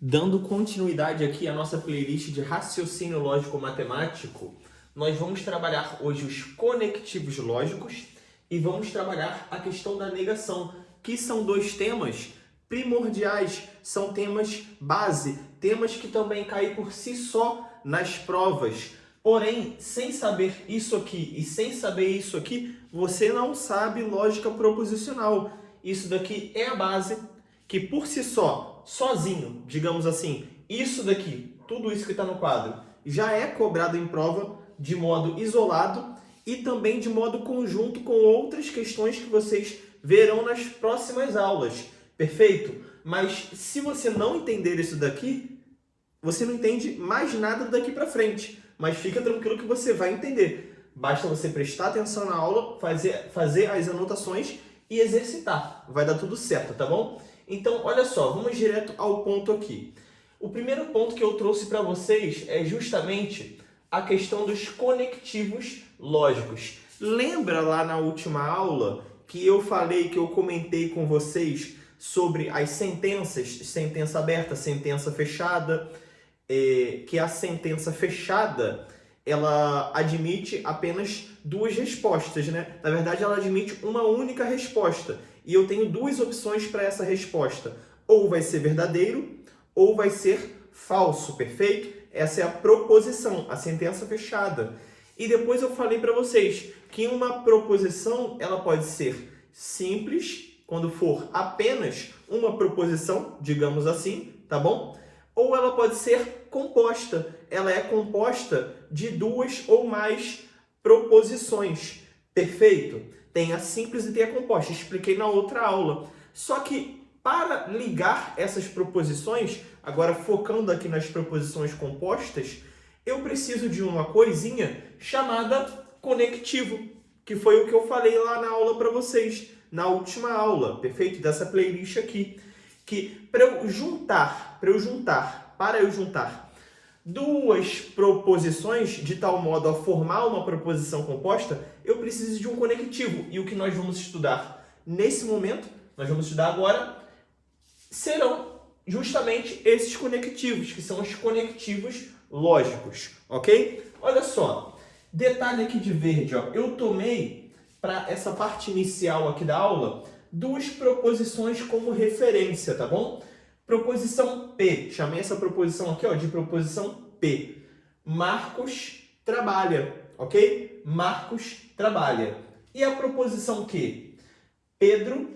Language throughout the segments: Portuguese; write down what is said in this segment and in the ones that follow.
Dando continuidade aqui à nossa playlist de raciocínio lógico-matemático, nós vamos trabalhar hoje os conectivos lógicos e vamos trabalhar a questão da negação, que são dois temas primordiais, são temas base, temas que também caem por si só nas provas. Porém, sem saber isso aqui e sem saber isso aqui, você não sabe lógica proposicional. Isso daqui é a base que por si só, sozinho, digamos assim, isso daqui, tudo isso que está no quadro, já é cobrado em prova de modo isolado e também de modo conjunto com outras questões que vocês verão nas próximas aulas. Perfeito? Mas se você não entender isso daqui, você não entende mais nada daqui para frente. Mas fica tranquilo que você vai entender. Basta você prestar atenção na aula, fazer as anotações e exercitar. Vai dar tudo certo, tá bom? Então, olha só, vamos direto ao ponto aqui. O primeiro ponto que eu trouxe para vocês é justamente a questão dos conectivos lógicos. Lembra lá na última aula que eu falei, que eu comentei com vocês sobre as sentenças, sentença aberta, sentença fechada, que a sentença fechada, ela admite apenas duas respostas, né? Na verdade, ela admite uma única resposta. E eu tenho duas opções para essa resposta. Ou vai ser verdadeiro, ou vai ser falso, perfeito? Essa é a proposição, a sentença fechada. E depois eu falei para vocês que uma proposição, ela pode ser simples, quando for apenas uma proposição, digamos assim, tá bom? Ou ela pode ser composta. Ela é composta de duas ou mais proposições. Perfeito? Tem a simples e tem a composta. Expliquei na outra aula. Só que para ligar essas proposições, agora focando aqui nas proposições compostas, eu preciso de uma coisinha chamada conectivo, que foi o que eu falei lá na aula para vocês, na última aula, perfeito? Dessa playlist aqui. Que para eu juntar duas proposições de tal modo a formar uma proposição composta, eu preciso de um conectivo. E o que nós vamos estudar nesse momento, nós vamos estudar agora, serão justamente esses conectivos, que são os conectivos lógicos, ok? Olha só, detalhe aqui de verde, ó, eu tomei para essa parte inicial aqui da aula duas proposições como referência, tá bom? Proposição P, chamei essa proposição aqui, ó, de proposição P. Marcos trabalha, ok? Marcos trabalha. E a proposição Q? Pedro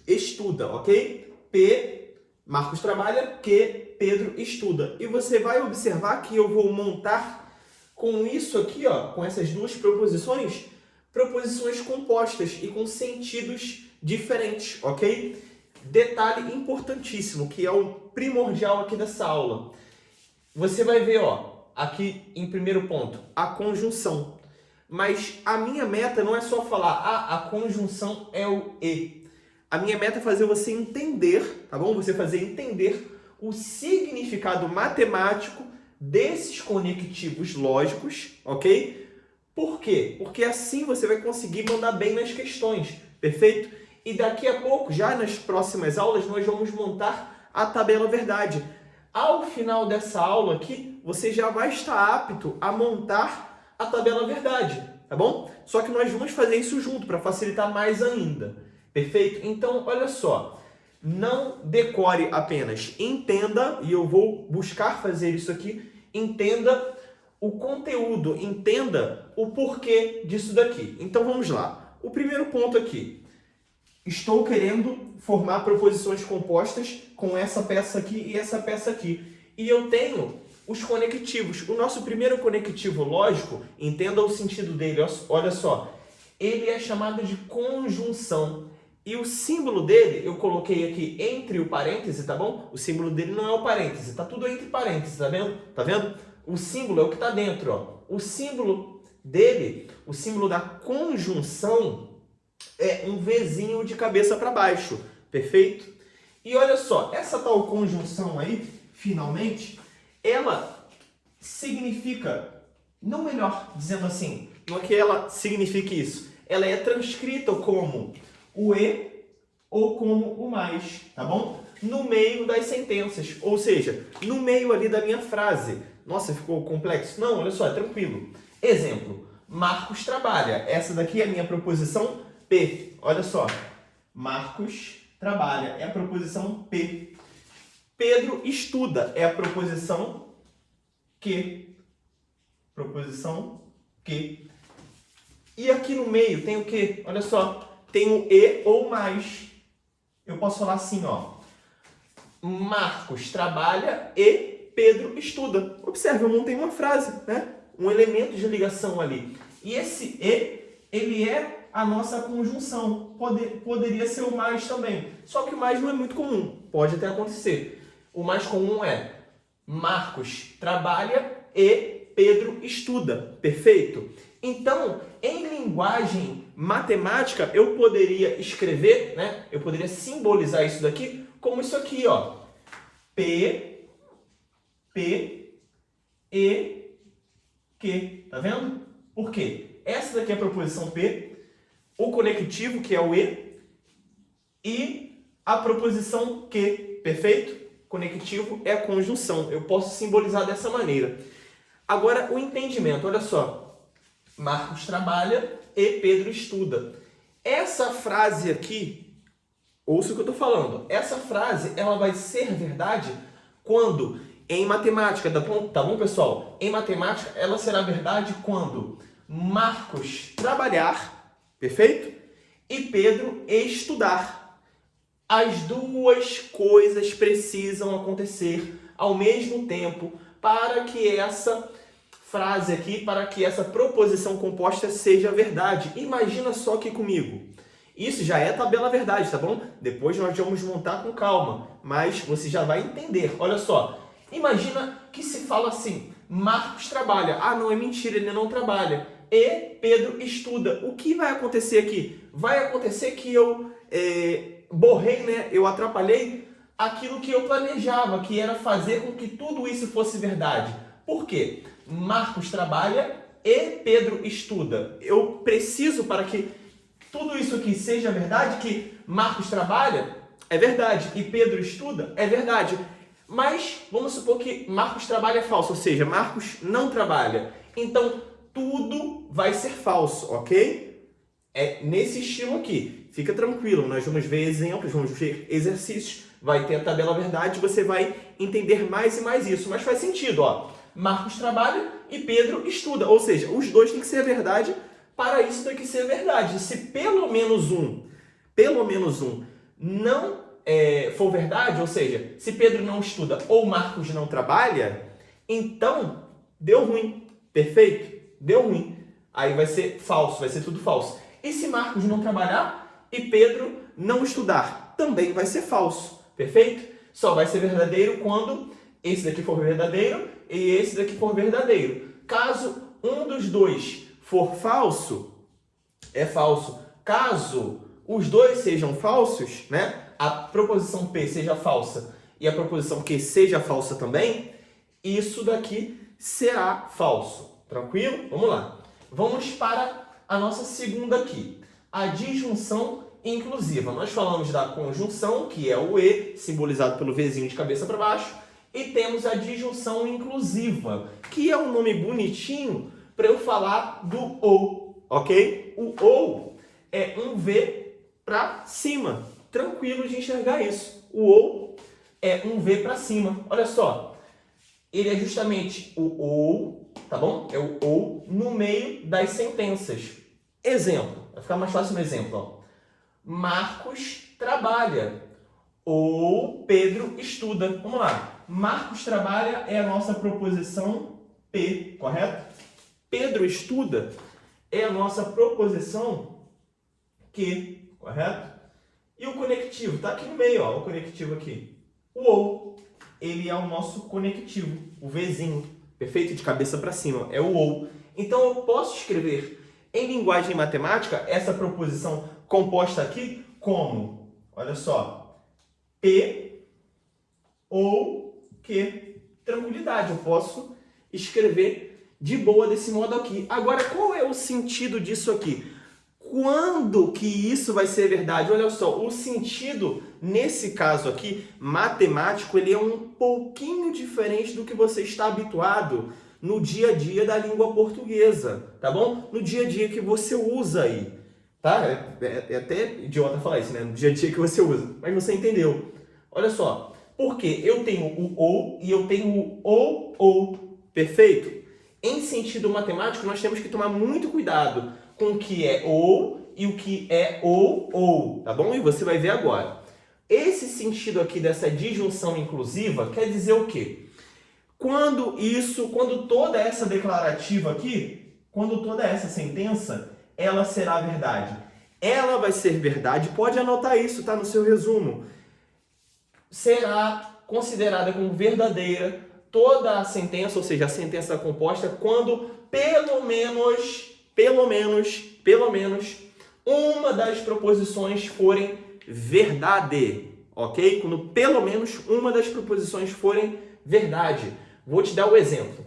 estuda, ok? P, Marcos trabalha, Q, Pedro estuda. E você vai observar que eu vou montar com isso aqui, ó, com essas duas proposições, proposições compostas e com sentidos diferentes, ok? Detalhe importantíssimo, que é o primordial aqui dessa aula. Você vai ver, ó, aqui em primeiro ponto, a conjunção. Mas a minha meta não é só falar, a conjunção é o e. A minha meta é fazer você entender, tá bom? Você fazer entender o significado matemático desses conectivos lógicos, ok? Por quê? Porque assim você vai conseguir mandar bem nas questões, perfeito? E daqui a pouco, já nas próximas aulas, nós vamos montar a tabela verdade. Ao final dessa aula aqui, você já vai estar apto a montar a tabela verdade, tá bom? Só que nós vamos fazer isso junto, para facilitar mais ainda, perfeito? Então, olha só, não decore apenas, entenda, e eu vou buscar fazer isso aqui, entenda o conteúdo, entenda o porquê disso daqui. Então, vamos lá. O primeiro ponto aqui. Estou querendo formar proposições compostas com essa peça aqui e essa peça aqui. E eu tenho os conectivos. O nosso primeiro conectivo lógico, entenda o sentido dele, olha só. Ele é chamado de conjunção. E o símbolo dele, eu coloquei aqui entre o parêntese, tá bom? O símbolo dele não é o parêntese, tá tudo entre parênteses, tá vendo? Tá vendo? O símbolo é o que tá dentro, ó. O símbolo dele, o símbolo da conjunção, é um Vzinho de cabeça para baixo, perfeito? E olha só, essa tal conjunção aí, finalmente, ela significa, não melhor dizendo assim, não é que ela signifique isso, ela é transcrita como o e ou como o mais, tá bom? no meio das sentenças, ou seja, no meio ali da minha frase. Nossa, ficou complexo? Não, olha só, é tranquilo. Exemplo, Marcos trabalha. Essa daqui é a minha proposição P. Olha só, Marcos trabalha, é a proposição P. Pedro estuda, é a proposição Q. Proposição Q. E aqui no meio tem o quê? Olha só, tem o e ou mais. Eu posso falar assim, ó. Marcos trabalha e Pedro estuda. Observe, eu montei uma frase, né? Um elemento de ligação ali. E esse e, ele é a nossa conjunção. Poderia ser o mais também. Só que o mais não é muito comum. Pode até acontecer. O mais comum é Marcos trabalha e Pedro estuda. Perfeito? Então, em linguagem matemática, eu poderia escrever, né? Eu poderia simbolizar isso daqui como isso aqui, ó. P, E, Q. Tá vendo? Por quê? Essa daqui é a proposição P, o conectivo, que é o e a proposição Q. Perfeito? Conectivo é a conjunção. Eu posso simbolizar dessa maneira. Agora, o entendimento. Olha só. Marcos trabalha e Pedro estuda. Essa frase aqui, ouça o que eu estou falando. Essa frase, ela vai ser verdade quando, em matemática, tá bom, pessoal? Em matemática, ela será verdade quando Marcos trabalhar, perfeito? E Pedro estudar. As duas coisas precisam acontecer ao mesmo tempo para que essa frase aqui, para que essa proposição composta seja verdade. Imagina só aqui comigo. Isso já é tabela verdade, tá bom? Depois nós vamos montar com calma, mas você já vai entender. Olha só, imagina que se fala assim, Marcos trabalha. Ah, não, é mentira, ele não trabalha. E Pedro estuda. O que vai acontecer aqui? Vai acontecer que eu borrei, né? Eu atrapalhei aquilo que eu planejava, que era fazer com que tudo isso fosse verdade. Por quê? Marcos trabalha e Pedro estuda. Eu preciso, para que tudo isso aqui seja verdade, que Marcos trabalha, é verdade, e Pedro estuda, é verdade. Mas vamos supor que Marcos trabalha é falso, ou seja, Marcos não trabalha. Então, tudo vai ser falso, ok? É nesse estilo aqui. Fica tranquilo, nós vamos ver exemplos, vamos ver exercícios, vai ter a tabela verdade, você vai entender mais e mais isso. Mas faz sentido, ó. Marcos trabalha e Pedro estuda. Ou seja, os dois têm que ser verdade para isso daqui ser verdade. Se pelo menos um não for verdade, ou seja, se Pedro não estuda ou Marcos não trabalha, então deu ruim. Perfeito? Deu ruim. Aí vai ser falso, vai ser tudo falso. E se Marcos não trabalhar e Pedro não estudar, também vai ser falso. Perfeito? Só vai ser verdadeiro quando esse daqui for verdadeiro e esse daqui for verdadeiro. Caso um dos dois for falso, é falso. Caso os dois sejam falsos, né? A proposição P seja falsa e a proposição Q seja falsa também, isso daqui será falso. Tranquilo? Vamos lá. Vamos para a nossa segunda aqui. A disjunção inclusiva. Nós falamos da conjunção, que é o E, simbolizado pelo Vzinho de cabeça para baixo. E temos a disjunção inclusiva, que é um nome bonitinho para eu falar do ou, ok? O ou é um V para cima. Tranquilo de enxergar isso. O ou é um V para cima. Olha só, ele é justamente o ou, tá bom? É o ou no meio das sentenças. Exemplo, vai ficar mais fácil no exemplo, ó. Marcos trabalha ou Pedro estuda. Vamos lá. Marcos trabalha é a nossa proposição P, correto? Pedro estuda é a nossa proposição Q, correto? E o conectivo, tá aqui no meio, ó, o conectivo aqui. O ou, ele é o nosso conectivo, o Vzinho, perfeito? De cabeça para cima, é o ou. Então eu posso escrever em linguagem matemática essa proposição composta aqui como, olha só, P ou Q. Tranquilidade, eu posso escrever de boa desse modo aqui. Agora, qual é o sentido disso aqui? Quando que isso vai ser verdade? Olha só, o sentido, nesse caso aqui, matemático, ele é um pouquinho diferente do que você está habituado no dia a dia da língua portuguesa, tá bom? No dia a dia que você usa aí, tá? É até idiota falar isso, né? No dia a dia que você usa, mas você entendeu. Olha só, porque eu tenho o ou e eu tenho o ou, perfeito? Em sentido matemático, nós temos que tomar muito cuidado com o que é ou e o que é ou, tá bom? E você vai ver agora. Esse sentido aqui dessa disjunção inclusiva quer dizer o quê? Quando toda essa declarativa aqui, quando toda essa sentença, ela será verdade. Ela vai ser verdade, pode anotar isso, tá? No seu resumo. Será considerada como verdadeira toda a sentença, ou seja, a sentença composta, quando pelo menos uma das proposições forem verdade, ok? Quando pelo menos uma das proposições forem verdade. Vou te dar o exemplo.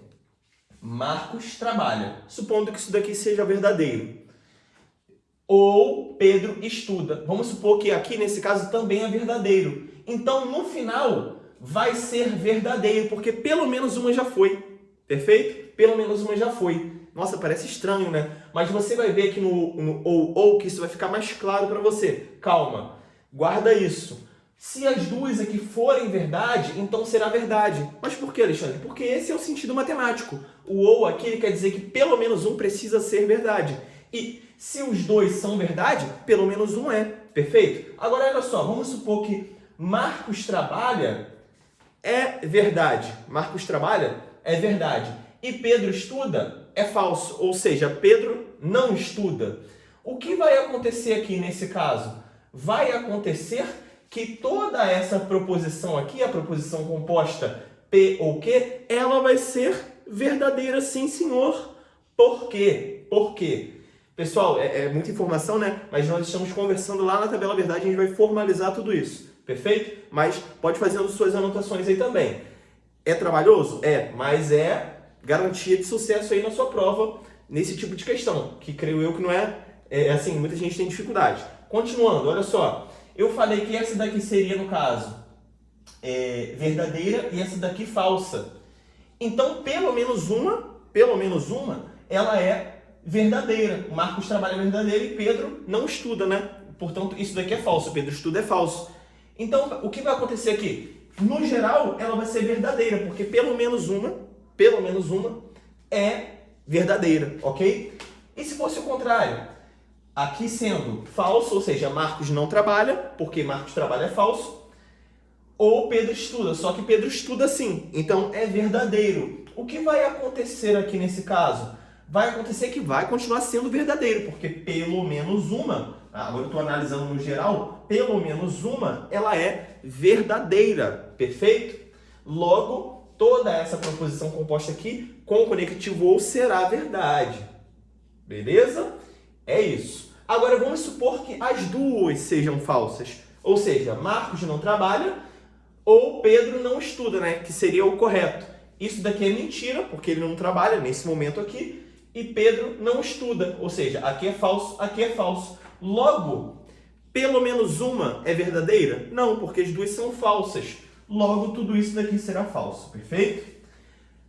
Marcos trabalha, supondo que isso daqui seja verdadeiro. Ou Pedro estuda. Vamos supor que aqui, nesse caso, também é verdadeiro. Então, no final, vai ser verdadeiro, porque pelo menos uma já foi. Perfeito? Pelo menos uma já foi. Nossa, parece estranho, né? Mas você vai ver aqui no ou que isso vai ficar mais claro para você. Calma, guarda isso. Se as duas aqui forem verdade, então será verdade. Mas por que, Alexandre? Porque esse é o sentido matemático. O ou aqui ele quer dizer que pelo menos um precisa ser verdade. E se os dois são verdade, pelo menos um é. Perfeito? Agora, olha só, vamos supor que Marcos trabalha é verdade. Marcos trabalha é verdade. E Pedro estuda é falso. Ou seja, Pedro não estuda. O que vai acontecer aqui nesse caso? Vai acontecer que toda essa proposição aqui, a proposição composta P ou Q, ela vai ser verdadeira, sim, senhor. Por quê? Por quê? Pessoal, é muita informação, né? Mas nós estamos conversando lá na tabela verdade, a gente vai formalizar tudo isso, perfeito? Mas pode fazer suas anotações aí também. É trabalhoso? É, mas é garantia de sucesso aí na sua prova nesse tipo de questão, que creio eu que não é assim, muita gente tem dificuldade. Continuando, olha só, eu falei que essa daqui seria, no caso, verdadeira e essa daqui falsa. Então, pelo menos uma, ela é verdadeira. O Marcos trabalha verdadeiro e Pedro não estuda, né? Portanto, isso daqui é falso. Pedro estuda é falso. Então, o que vai acontecer aqui? No geral, ela vai ser verdadeira, porque pelo menos uma é verdadeira, ok? E se fosse o contrário? Aqui sendo falso, ou seja, Marcos não trabalha, porque Marcos trabalha é falso, ou Pedro estuda, só que Pedro estuda sim, então é verdadeiro. O que vai acontecer aqui nesse caso? Vai acontecer que vai continuar sendo verdadeiro, porque pelo menos uma, agora eu estou analisando no geral, pelo menos uma, ela é verdadeira, perfeito? Logo, toda essa proposição composta aqui com o conectivo ou será verdade, beleza? É isso. Agora vamos supor que as duas sejam falsas, ou seja, Marcos não trabalha ou Pedro não estuda, né? Que seria o correto. Isso daqui é mentira, porque ele não trabalha nesse momento aqui, e Pedro não estuda, ou seja, aqui é falso. Logo, pelo menos uma é verdadeira? Não, porque as duas são falsas. Logo, tudo isso daqui será falso, perfeito?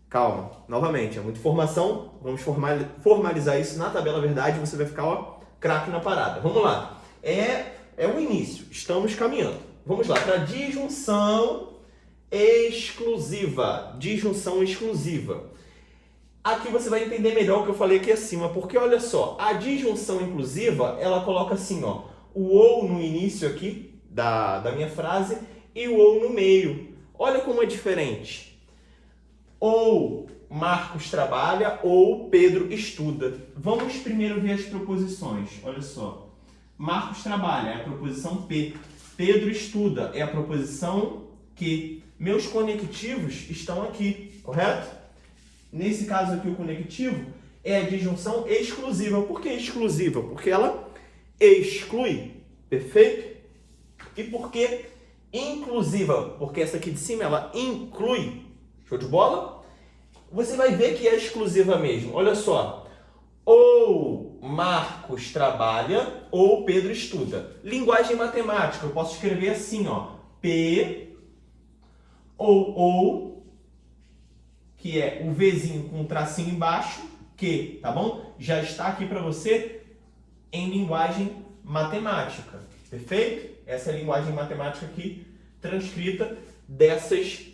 Calma, novamente, é muita informação, vamos formalizar isso na tabela verdade, você vai ficar, ó, craque na parada. Vamos lá, é o início, estamos caminhando. Vamos lá, para disjunção exclusiva. Disjunção exclusiva. Aqui você vai entender melhor o que eu falei aqui acima, porque olha só, a disjunção inclusiva, ela coloca assim, ó, o ou no início aqui da minha frase e o ou no meio. Olha como é diferente. Ou Marcos trabalha ou Pedro estuda. Vamos primeiro ver as proposições. Olha só. Marcos trabalha é a proposição P. Pedro estuda é a proposição Q. Meus conectivos estão aqui, correto? Nesse caso aqui, o conectivo é a disjunção exclusiva. Por que exclusiva? Porque ela exclui, perfeito? E por que inclusiva? Porque essa aqui de cima, ela inclui. Show de bola? Você vai ver que é exclusiva mesmo. Olha só. Ou ou Marcos trabalha ou Pedro estuda. Linguagem matemática, eu posso escrever assim, ó, P ou, que é o Vzinho com um tracinho embaixo, que, tá bom? Já está aqui para você em linguagem matemática, perfeito? Essa é a linguagem matemática aqui, transcrita dessas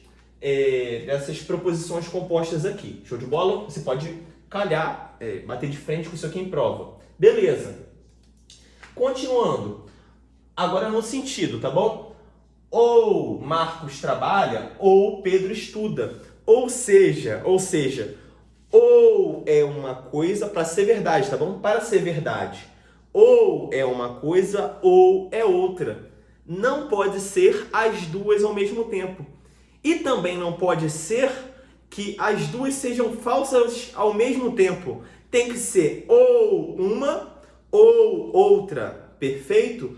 proposições compostas aqui. Show de bola? Você pode calhar, bater de frente com isso aqui em prova. Beleza. Continuando. Agora no sentido, tá bom? Ou Marcos trabalha ou Pedro estuda. Ou seja, ou é uma coisa para ser verdade, tá bom? Para ser verdade. Ou é uma coisa ou é outra. Não pode ser as duas ao mesmo tempo. E também não pode ser que as duas sejam falsas ao mesmo tempo. Tem que ser ou uma ou outra. Perfeito?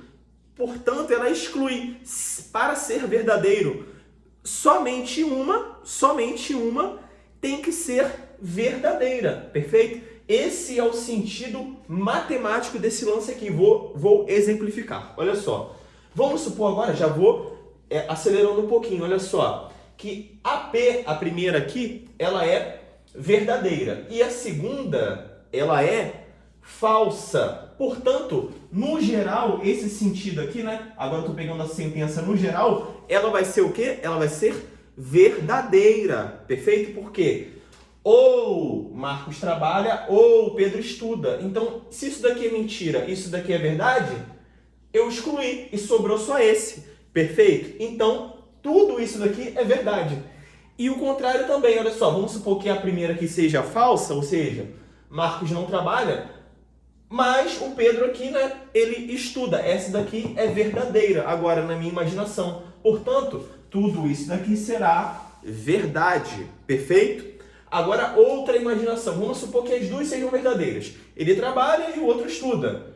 Portanto, ela exclui, para ser verdadeiro, somente uma tem que ser verdadeira. Perfeito? Esse é o sentido matemático desse lance aqui. Vou exemplificar. Olha só. Vamos supor agora, já vou acelerando um pouquinho, olha só, que a P, a primeira aqui, ela é verdadeira e a segunda, ela é falsa. Portanto, no geral, esse sentido aqui, né? Agora eu estou pegando a sentença no geral, ela vai ser o quê? Ela vai ser verdadeira, perfeito? Por quê? Ou Marcos trabalha ou Pedro estuda. Então, se isso daqui é mentira, isso daqui é verdade, eu excluí e sobrou só esse, perfeito? Então, tudo isso daqui é verdade. E o contrário também, olha só, vamos supor que a primeira aqui seja falsa, ou seja, Marcos não trabalha, mas o Pedro aqui, né, ele estuda. Essa daqui é verdadeira, agora na minha imaginação. Portanto, tudo isso daqui será verdade, perfeito? Agora, outra imaginação, vamos supor que as duas sejam verdadeiras. Ele trabalha e o outro estuda.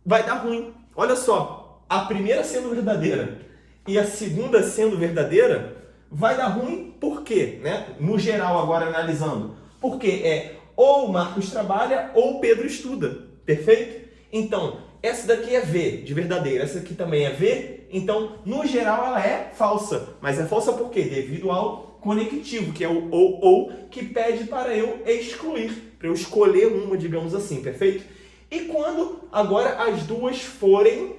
Vai dar ruim. Olha só, a primeira sendo verdadeira e a segunda sendo verdadeira, vai dar ruim por quê? Né? No geral, agora analisando. Porque é ou Marcos trabalha ou Pedro estuda. Perfeito? Então, essa daqui é V, de verdadeira. Essa aqui também é V. Então, no geral, ela é falsa. Mas é falsa por quê? Devido ao conectivo, que é o ou, que pede para eu excluir, para eu escolher uma, digamos assim. Perfeito? E quando agora as duas forem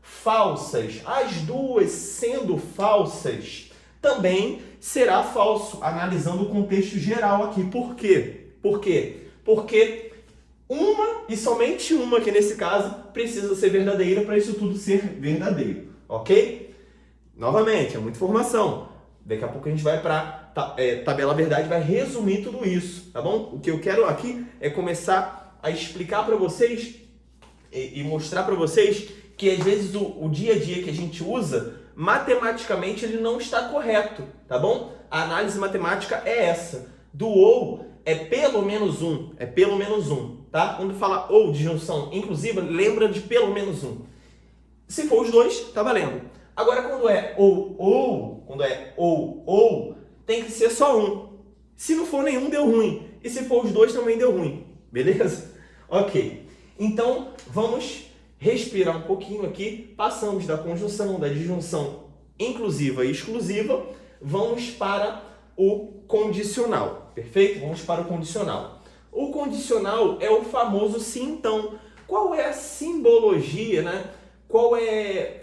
falsas, as duas sendo falsas, também será falso, analisando o contexto geral aqui. Por quê? Porque uma e somente uma, que nesse caso precisa ser verdadeira para isso tudo ser verdadeiro, ok? Novamente, é muita informação. Daqui a pouco a gente vai para tabela verdade, vai resumir tudo isso, tá bom? O que eu quero aqui é começar a explicar para vocês e mostrar para vocês que às vezes o dia a dia que a gente usa, matematicamente ele não está correto, tá bom? A análise matemática é essa. Do ou é pelo menos um, tá? Quando fala ou de junção inclusiva, lembra de pelo menos um. Se for os dois, tá valendo. Agora quando é ou, tem que ser só um. Se não for nenhum, deu ruim. E se for os dois, também deu ruim. Beleza? Ok. Então, vamos respirar um pouquinho aqui. Passamos da conjunção, da disjunção inclusiva e exclusiva. Vamos para o condicional. Perfeito? Vamos para o condicional. O condicional é o famoso sim, então. Qual é a simbologia, né? Qual é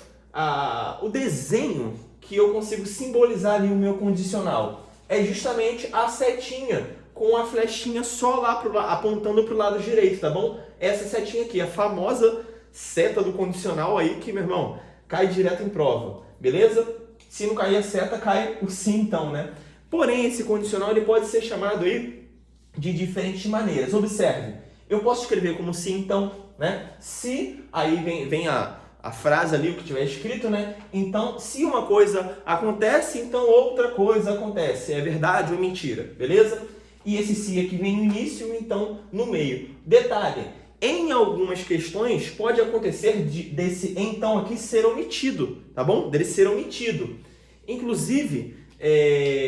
o desenho que eu consigo simbolizar ali o meu condicional? É justamente a setinha com a flechinha só lá apontando para o lado direito, tá bom? Essa setinha aqui, a famosa seta do condicional aí, que, meu irmão, cai direto em prova, beleza? Se não cair a seta, cai o sim, então, né? Porém, esse condicional ele pode ser chamado aí de diferentes maneiras. Observe, eu posso escrever como sim, então, né? Se, aí vem a frase ali, o que tiver escrito, né? Então, se uma coisa acontece, então outra coisa acontece. É verdade ou mentira, beleza? E esse se aqui vem no início, então no meio. Detalhe, em algumas questões pode acontecer desse então aqui ser omitido, tá bom? Dele ser omitido. Inclusive,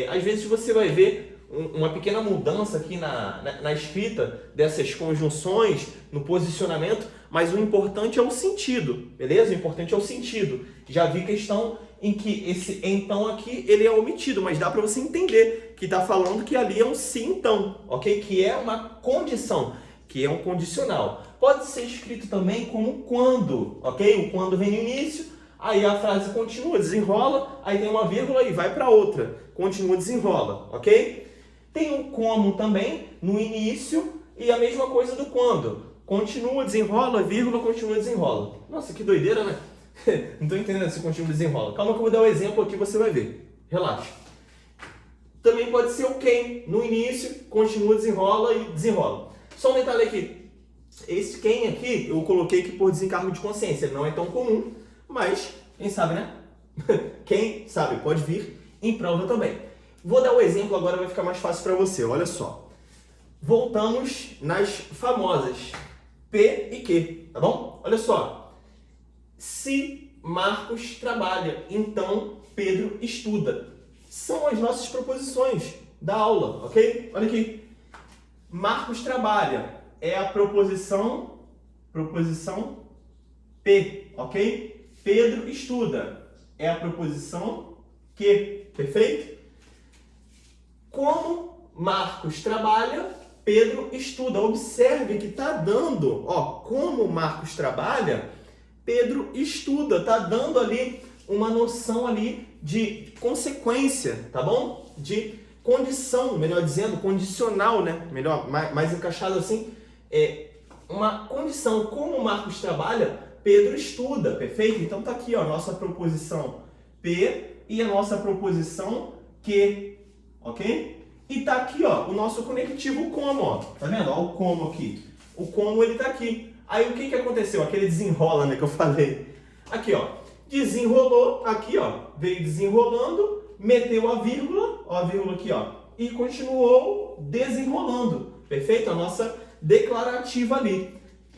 às vezes você vai ver uma pequena mudança aqui na escrita dessas conjunções, no posicionamento, mas o importante é o sentido, beleza? O importante é o sentido. Já vi questão em que esse então aqui, ele é omitido, mas dá para você entender que está falando que ali é um se então, ok? Que é uma condição, que é um condicional. Pode ser escrito também como quando, ok? O quando vem no início, aí a frase continua, desenrola, aí tem uma vírgula e vai para outra. Continua, desenrola, ok? Tem o como também no início e a mesma coisa do quando. Continua, desenrola, vírgula, continua, desenrola. Nossa, que doideira, né? Não estou entendendo se continua, desenrola. Calma que eu vou dar um exemplo aqui, você vai ver. Relaxa. Também pode ser o quem. No início, continua, desenrola e desenrola. Só um detalhe aqui. Esse quem aqui, eu coloquei aqui por desencargo de consciência. Não é tão comum, mas quem sabe, né? Quem sabe pode vir em prova também. Vou dar um exemplo agora, vai ficar mais fácil para você. Olha só. Voltamos nas famosas P e Q, tá bom? Olha só. Se Marcos trabalha, então Pedro estuda. São as nossas proposições da aula, ok? Olha aqui. Marcos trabalha é a proposição P, ok? Pedro estuda é a proposição Q, perfeito? Como Marcos trabalha, Pedro estuda. Observe que está dando, ó, como Marcos trabalha, Pedro estuda. Está dando ali uma noção ali de consequência, tá bom? De condição, melhor dizendo, condicional, né? Melhor, mais encaixado assim, uma condição. Como Marcos trabalha, Pedro estuda, perfeito? Então tá aqui, ó, nossa proposição P e a nossa proposição Q, ok? E tá aqui, ó, o nosso conectivo como, ó. Tá vendo? Ó, o como aqui. O como, ele tá aqui. Aí o que aconteceu? Aquele desenrola, né, que eu falei. Aqui, ó. Desenrolou, aqui, ó. Veio desenrolando, meteu a vírgula, ó, a vírgula aqui, ó. E continuou desenrolando. Perfeito? A nossa declarativa ali.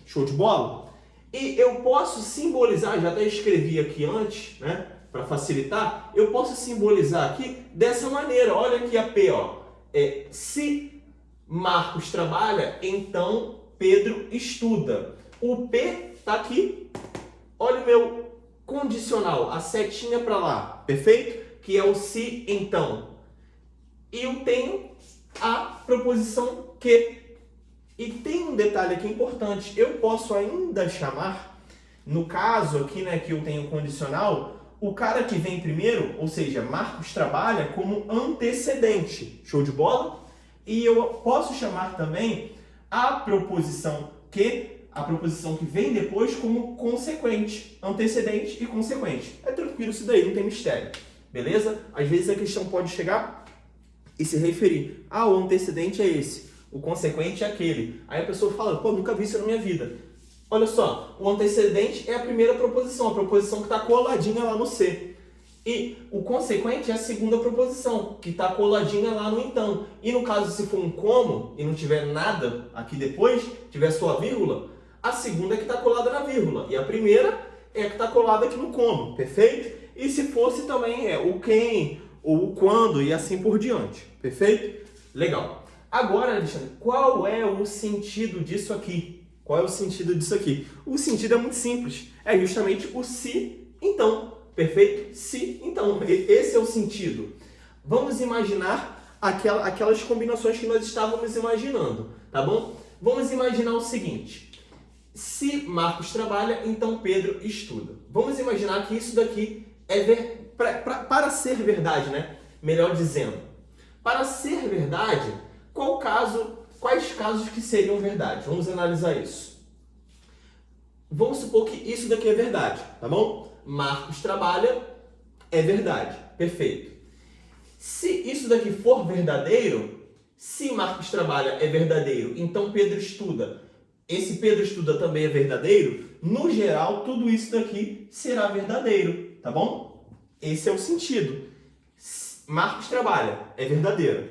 Show de bola? E eu posso simbolizar, já até escrevi aqui antes, né? Para facilitar, eu posso simbolizar aqui dessa maneira. Olha aqui a P, ó. Se Marcos trabalha, então Pedro estuda. O P tá aqui. Olha o meu condicional, a setinha para lá, perfeito? Que é o se então. E eu tenho a proposição que. E tem um detalhe aqui importante. Eu posso ainda chamar, no caso aqui, né, que eu tenho condicional, o cara que vem primeiro, ou seja, Marcos trabalha, como antecedente. Show de bola? E eu posso chamar também a proposição que vem depois, como consequente. Antecedente e consequente. É tranquilo isso daí, não tem mistério. Beleza? Às vezes a questão pode chegar e se referir. Ah, o antecedente é esse. O consequente é aquele. Aí a pessoa fala, pô, nunca vi isso na minha vida. Olha só, o antecedente é a primeira proposição, a proposição que está coladinha lá no C. E o consequente é a segunda proposição, que está coladinha lá no então. E no caso, se for um como, e não tiver nada aqui depois, tiver só a vírgula, a segunda é que está colada na vírgula. E a primeira é a que está colada aqui no como, perfeito? E se fosse também o quem, ou o quando, e assim por diante, perfeito? Legal. Agora, Alexandre, qual é o sentido disso aqui? Qual é o sentido disso aqui? O sentido é muito simples. É justamente o se, então. Perfeito? Se, então. Esse é o sentido. Vamos imaginar aquelas combinações que nós estávamos imaginando, tá bom? Vamos imaginar o seguinte. Se Marcos trabalha, então Pedro estuda. Vamos imaginar que isso daqui para ser verdade, né? Melhor dizendo. Para ser verdade, quais casos que seriam verdade? Vamos analisar isso. Vamos supor que isso daqui é verdade, tá bom? Marcos trabalha, é verdade, perfeito. Se isso daqui for verdadeiro, se Marcos trabalha é verdadeiro, então Pedro estuda. Esse Pedro estuda também é verdadeiro, no geral, tudo isso daqui será verdadeiro, tá bom? Esse é o sentido. Marcos trabalha, é verdadeiro.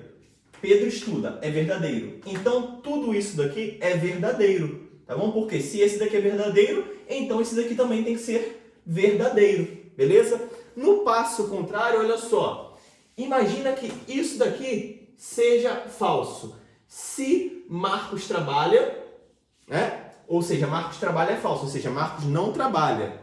Pedro estuda, é verdadeiro. Então, tudo isso daqui é verdadeiro, tá bom? Porque se esse daqui é verdadeiro, então esse daqui também tem que ser verdadeiro, beleza? No passo contrário, olha só. Imagina que isso daqui seja falso. Se Marcos trabalha, né? Ou seja, Marcos trabalha é falso, ou seja, Marcos não trabalha.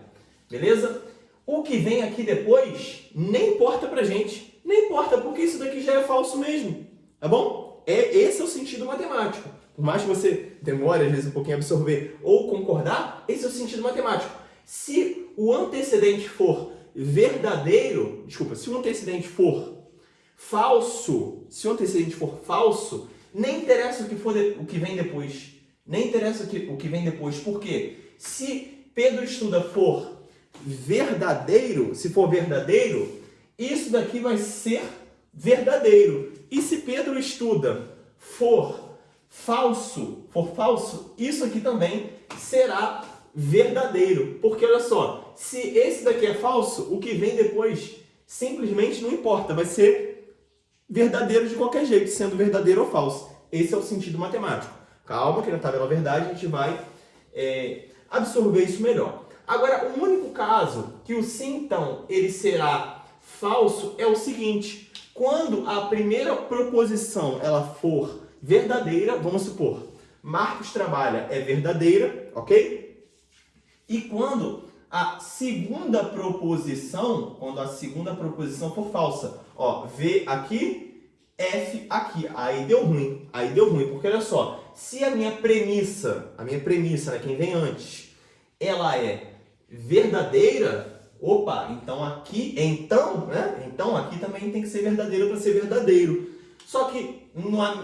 Beleza? O que vem aqui depois nem importa pra gente. Nem importa, porque isso daqui já é falso mesmo. Tá bom? Esse é o sentido matemático. Por mais que você demore, às vezes, um pouquinho a absorver ou concordar, esse é o sentido matemático. Se o antecedente for verdadeiro, desculpa, se o antecedente for falso, nem interessa o que vem depois. Nem interessa o que vem depois. Por quê? Se Pedro estuda for verdadeiro, isso daqui vai ser verdadeiro. E se Pedro estuda for falso, isso aqui também será verdadeiro. Porque olha só, se esse daqui é falso, o que vem depois simplesmente não importa, vai ser verdadeiro de qualquer jeito, sendo verdadeiro ou falso. Esse é o sentido matemático. Calma, que na tabela verdade a gente vai absorver isso melhor. Agora, o único caso que o sim, então, ele será falso é o seguinte: quando a primeira proposição ela for verdadeira, vamos supor, Marcos trabalha é verdadeira, ok? E quando a segunda proposição for falsa, ó, V aqui, F aqui, aí deu ruim, porque olha só, se a minha premissa, né, quem vem antes, ela é verdadeira, opa, então aqui também tem que ser verdadeiro para ser verdadeiro. Só que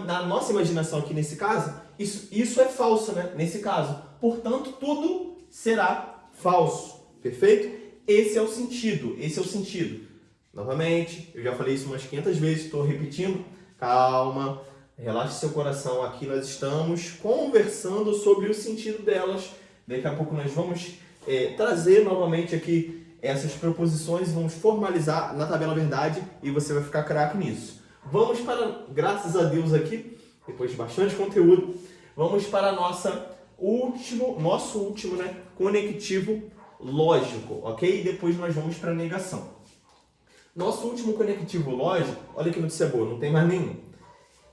na nossa imaginação aqui nesse caso, isso é falso, né? Nesse caso. Portanto, tudo será falso. Perfeito? Esse é o sentido. Novamente, eu já falei isso umas 500 vezes, estou repetindo. Calma, relaxe seu coração. Aqui nós estamos conversando sobre o sentido delas. Daqui a pouco nós vamos trazer novamente aqui essas proposições, vamos formalizar na tabela verdade e você vai ficar craque nisso. Vamos para, graças a Deus aqui, depois de bastante conteúdo, vamos para nosso último, né, conectivo lógico, ok? E depois nós vamos para a negação. Nosso último conectivo lógico, olha que notícia boa, não tem mais nenhum.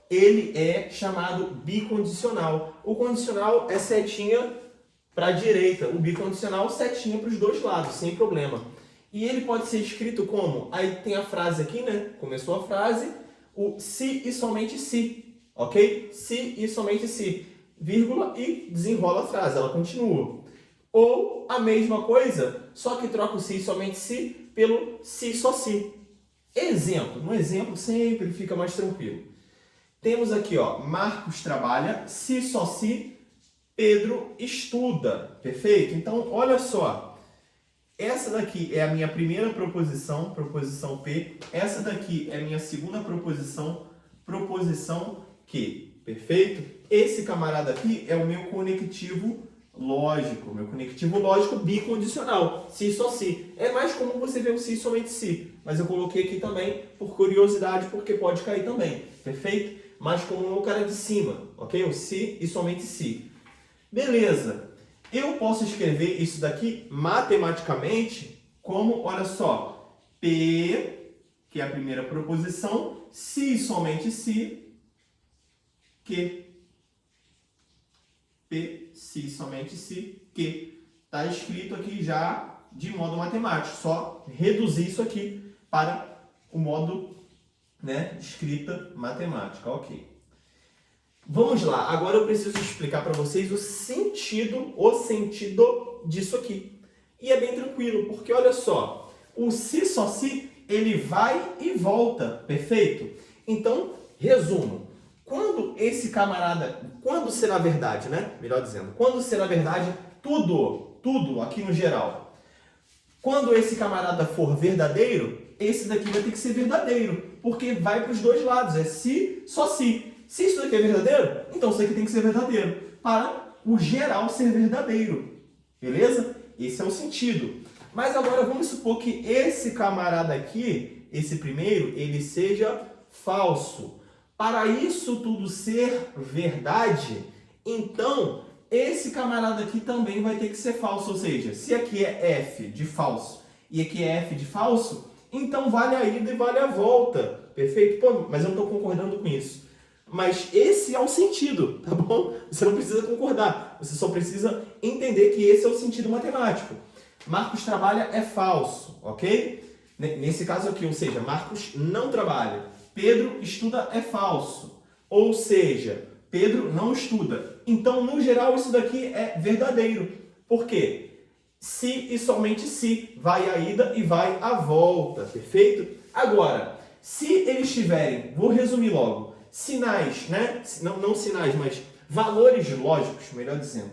Ele é chamado bicondicional. O condicional é setinha para a direita, o bicondicional setinha para os dois lados, sem problema. E ele pode ser escrito como? Aí tem a frase aqui, né? Começou a frase, o se e somente se, ok? Se e somente se, vírgula, e desenrola a frase, ela continua. Ou a mesma coisa, só que troca o se e somente se pelo se só se. Exemplo, no exemplo sempre fica mais tranquilo. Temos aqui, ó, Marcos trabalha, se só se, Pedro estuda, perfeito? Então, olha só, essa daqui é a minha primeira proposição, proposição P, essa daqui é a minha segunda proposição, proposição Q, perfeito? Esse camarada aqui é o meu conectivo lógico bicondicional, se só se. É mais comum você ver o se somente se, mas eu coloquei aqui também por curiosidade, porque pode cair também, perfeito? Mais comum é o cara de cima, ok? O se e somente se. Beleza, eu posso escrever isso daqui matematicamente como, olha só, P, que é a primeira proposição, se somente se, Q. P, se somente se, Q. Está escrito aqui já de modo matemático, só reduzir isso aqui para o modo, né, de escrita matemática, ok. Vamos lá, agora eu preciso explicar para vocês o sentido disso aqui. E é bem tranquilo, porque olha só, o se só se, ele vai e volta, perfeito? Então, resumo, quando será verdade, né? Melhor dizendo, quando será verdade, tudo aqui no geral. Quando esse camarada for verdadeiro, esse daqui vai ter que ser verdadeiro, porque vai para os dois lados, é se, só se. Se isso daqui é verdadeiro, então isso aqui tem que ser verdadeiro, para o geral ser verdadeiro, beleza? Esse é o sentido. Mas agora vamos supor que esse camarada aqui, esse primeiro, ele seja falso. Para isso tudo ser verdade, então esse camarada aqui também vai ter que ser falso. Ou seja, se aqui é F de falso e aqui é F de falso, então vale a ida e vale a volta. perfeito? Pô, mas eu não estou concordando com isso. Mas esse é o sentido, tá bom? Você não precisa concordar, você só precisa entender que esse é o sentido matemático. Marcos trabalha é falso, ok? Nesse caso aqui, ou seja, Marcos não trabalha. Pedro estuda é falso. Ou seja, Pedro não estuda. Então, no geral, isso daqui é verdadeiro. Por quê? Se e somente se, vai a ida e vai a volta, perfeito? Agora, se eles tiverem, vou resumir logo, sinais, né? Não sinais, mas valores lógicos, melhor dizendo,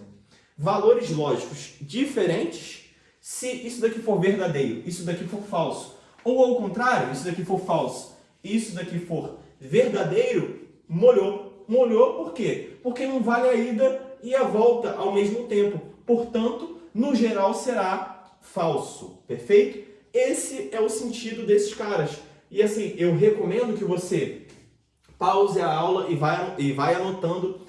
valores lógicos diferentes, se isso daqui for verdadeiro, isso daqui for falso, ou ao contrário, isso daqui for falso, isso daqui for verdadeiro, molhou. Molhou por quê? Porque não vale a ida e a volta ao mesmo tempo. Portanto, no geral será falso, perfeito? Esse é o sentido desses caras. E assim, eu recomendo que você pause a aula e vai anotando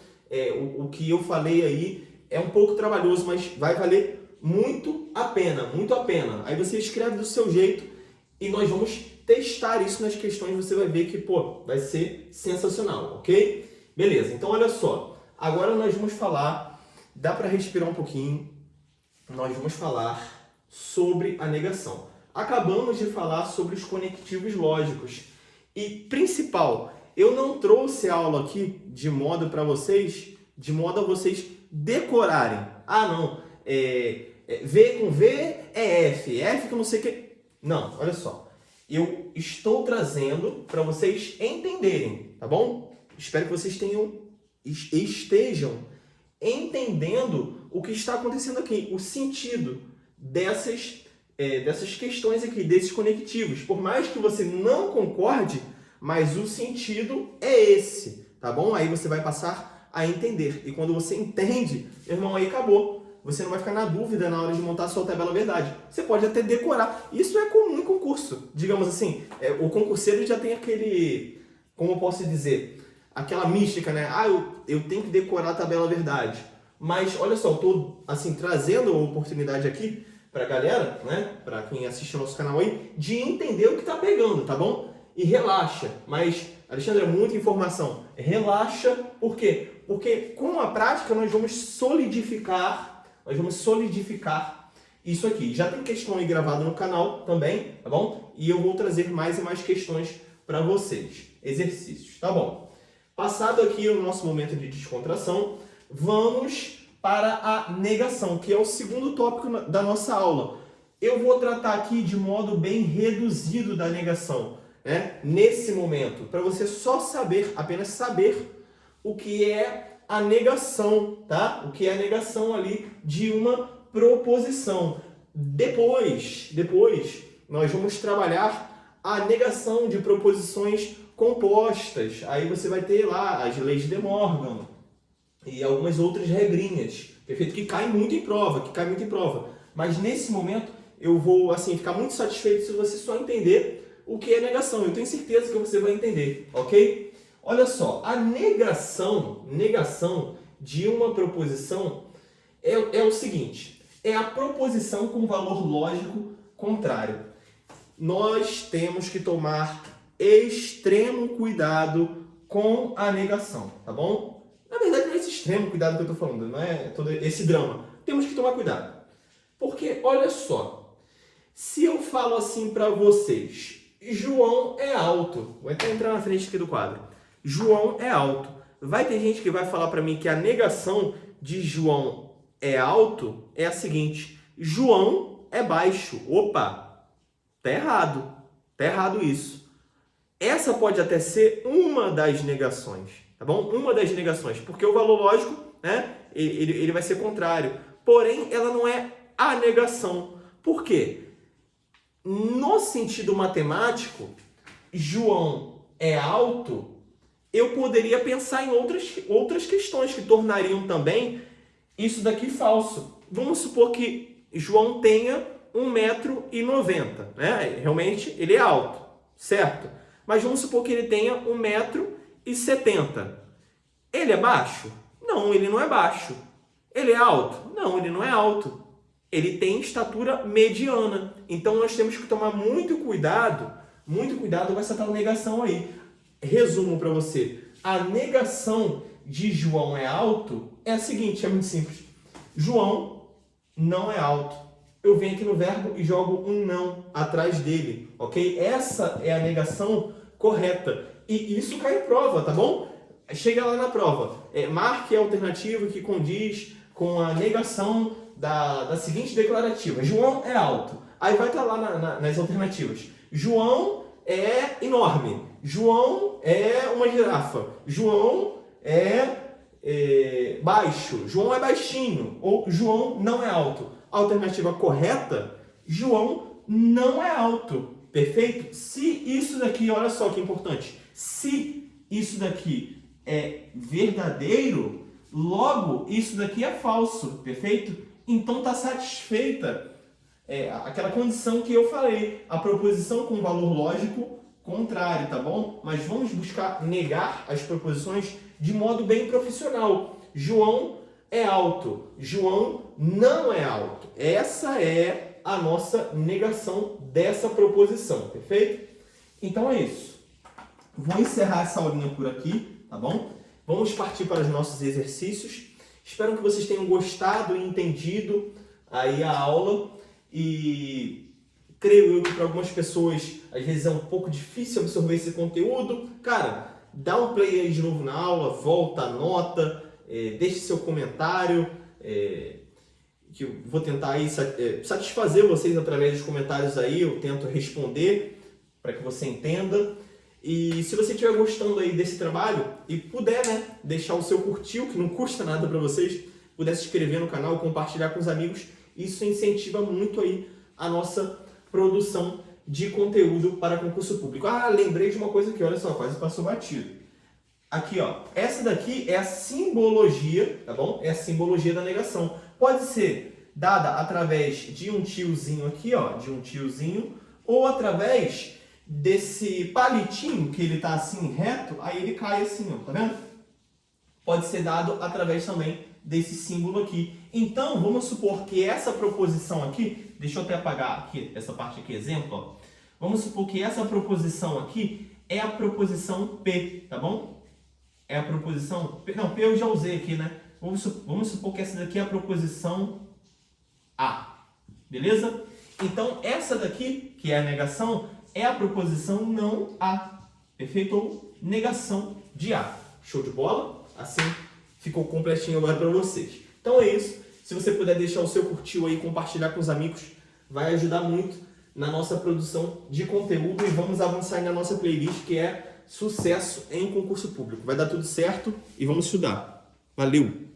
o que eu falei aí. É um pouco trabalhoso, mas vai valer muito a pena, muito a pena. Aí você escreve do seu jeito e nós vamos testar isso nas questões. Você vai ver que, pô, vai ser sensacional, ok? Beleza, então olha só. Agora nós vamos falar, dá para respirar um pouquinho, nós vamos falar sobre a negação. Acabamos de falar sobre os conectivos lógicos. E principal, eu não trouxe a aula aqui de modo a vocês decorarem. Ah, não, V com V é F, F com não sei o que. Não, olha só. Eu estou trazendo para vocês entenderem, tá bom? Espero que vocês estejam entendendo o que está acontecendo aqui, o sentido dessas questões aqui, desses conectivos. Por mais que você não concorde, mas o sentido é esse, tá bom? Aí você vai passar a entender. E quando você entende, meu irmão, aí acabou. Você não vai ficar na dúvida na hora de montar a sua tabela verdade. Você pode até decorar. Isso é comum em concurso. Digamos assim, o concurseiro já tem aquele, como eu posso dizer, aquela mística, né? Ah, eu tenho que decorar a tabela verdade. Mas, olha só, eu estou assim, trazendo a oportunidade aqui para a galera, né? Para quem assiste ao nosso canal aí, de entender o que está pegando, tá bom? E relaxa. Mas, Alexandre, é muita informação. Relaxa, por quê? Porque com a prática nós vamos solidificar isso aqui. Já tem questão aí gravada no canal também, tá bom? E eu vou trazer mais e mais questões para vocês. Exercícios, tá bom? Passado aqui o nosso momento de descontração, vamos para a negação, que é o segundo tópico da nossa aula. Eu vou tratar aqui de modo bem reduzido da negação, né? Nesse momento, para você só saber, apenas saber o que é a negação, tá? O que é a negação ali de uma proposição. Depois nós vamos trabalhar a negação de proposições compostas. Aí você vai ter lá as leis de De Morgan e algumas outras regrinhas, perfeito? Que caem muito em prova, Mas nesse momento eu vou assim ficar muito satisfeito se você só entender o que é negação. Eu tenho certeza que você vai entender, ok? Olha só, a negação de uma proposição é o seguinte, é a proposição com valor lógico contrário. Nós temos que tomar extremo cuidado com a negação, tá bom? Na verdade, não é esse extremo cuidado que eu estou falando, não é todo esse drama. Temos que tomar cuidado. Porque, olha só, se eu falo assim para vocês, João é alto, vou até entrar na frente aqui do quadro. João é alto. Vai ter gente que vai falar para mim que a negação de João é alto é a seguinte: João é baixo. Opa, tá errado. Tá errado isso. Essa pode até ser uma das negações, tá bom? Uma das negações, porque o valor lógico, né, ele vai ser contrário. Porém, ela não é a negação. Por quê? No sentido matemático, João é alto, eu poderia pensar em outras questões que tornariam também isso daqui falso. Vamos supor que João tenha 1,90 m, né? Realmente ele é alto, certo? Mas vamos supor que ele tenha 1,70 m. Ele é baixo? Não, ele não é baixo. Ele é alto? Não, ele não é alto. Ele tem estatura mediana. Então nós temos que tomar muito cuidado Muito cuidado com essa tal negação aí. Resumo para você. A negação de João é alto é a seguinte, é muito simples. João não é alto. Eu venho aqui no verbo e jogo um não atrás dele, ok? Essa é a negação correta. E isso cai em prova, tá bom? Chega lá na prova. Marque a alternativa que condiz com a negação da seguinte declarativa. João é alto. Aí vai estar lá nas alternativas. João é enorme. João é uma girafa. João é baixo. João é baixinho. Ou João não é alto. A alternativa correta, João não é alto. Perfeito? Se isso daqui, olha só que importante. Se isso daqui é verdadeiro, logo isso daqui é falso. Perfeito? Então está satisfeita aquela condição que eu falei. A proposição com valor lógico contrário, tá bom? Mas vamos buscar negar as proposições de modo bem profissional. João é alto. João não é alto. Essa é a nossa negação dessa proposição, perfeito? Então é isso. Vou encerrar essa aulinha por aqui, tá bom? Vamos partir para os nossos exercícios. Espero que vocês tenham gostado e entendido aí a aula. E creio eu que para algumas pessoas às vezes é um pouco difícil absorver esse conteúdo. Cara, dá um play aí de novo na aula, volta, anota, deixe seu comentário, que eu vou tentar aí satisfazer vocês através dos comentários aí, eu tento responder para que você entenda. E se você estiver gostando aí desse trabalho e puder, né, deixar o seu curtir, que não custa nada para vocês, puder se inscrever no canal, compartilhar com os amigos, isso incentiva muito aí a nossa produção de conteúdo para concurso público. Ah, lembrei de uma coisa aqui, olha só, quase passou batido. Aqui, ó, essa daqui é a simbologia, tá bom? É a simbologia da negação. Pode ser dada através de um tiozinho aqui, ó, de um tiozinho, ou através desse palitinho que ele tá assim reto, aí ele cai assim, ó, tá vendo? Pode ser dado através também desse símbolo aqui. Então, vamos supor que essa proposição aqui, deixa eu até apagar aqui, essa parte aqui, exemplo, ó. Vamos supor que essa proposição aqui é a proposição P, tá bom? É a proposição P, não, P eu já usei aqui, né? Vamos supor que essa daqui é a proposição A, beleza? Então, essa daqui, que é a negação, é a proposição não A, perfeito? Ou negação de A. Show de bola? Assim ficou completinho agora para vocês. Então é isso. Se você puder deixar o seu curtir aí, compartilhar com os amigos, vai ajudar muito na nossa produção de conteúdo. E vamos avançar aí na nossa playlist, que é Sucesso em Concurso Público. Vai dar tudo certo e vamos estudar. Valeu!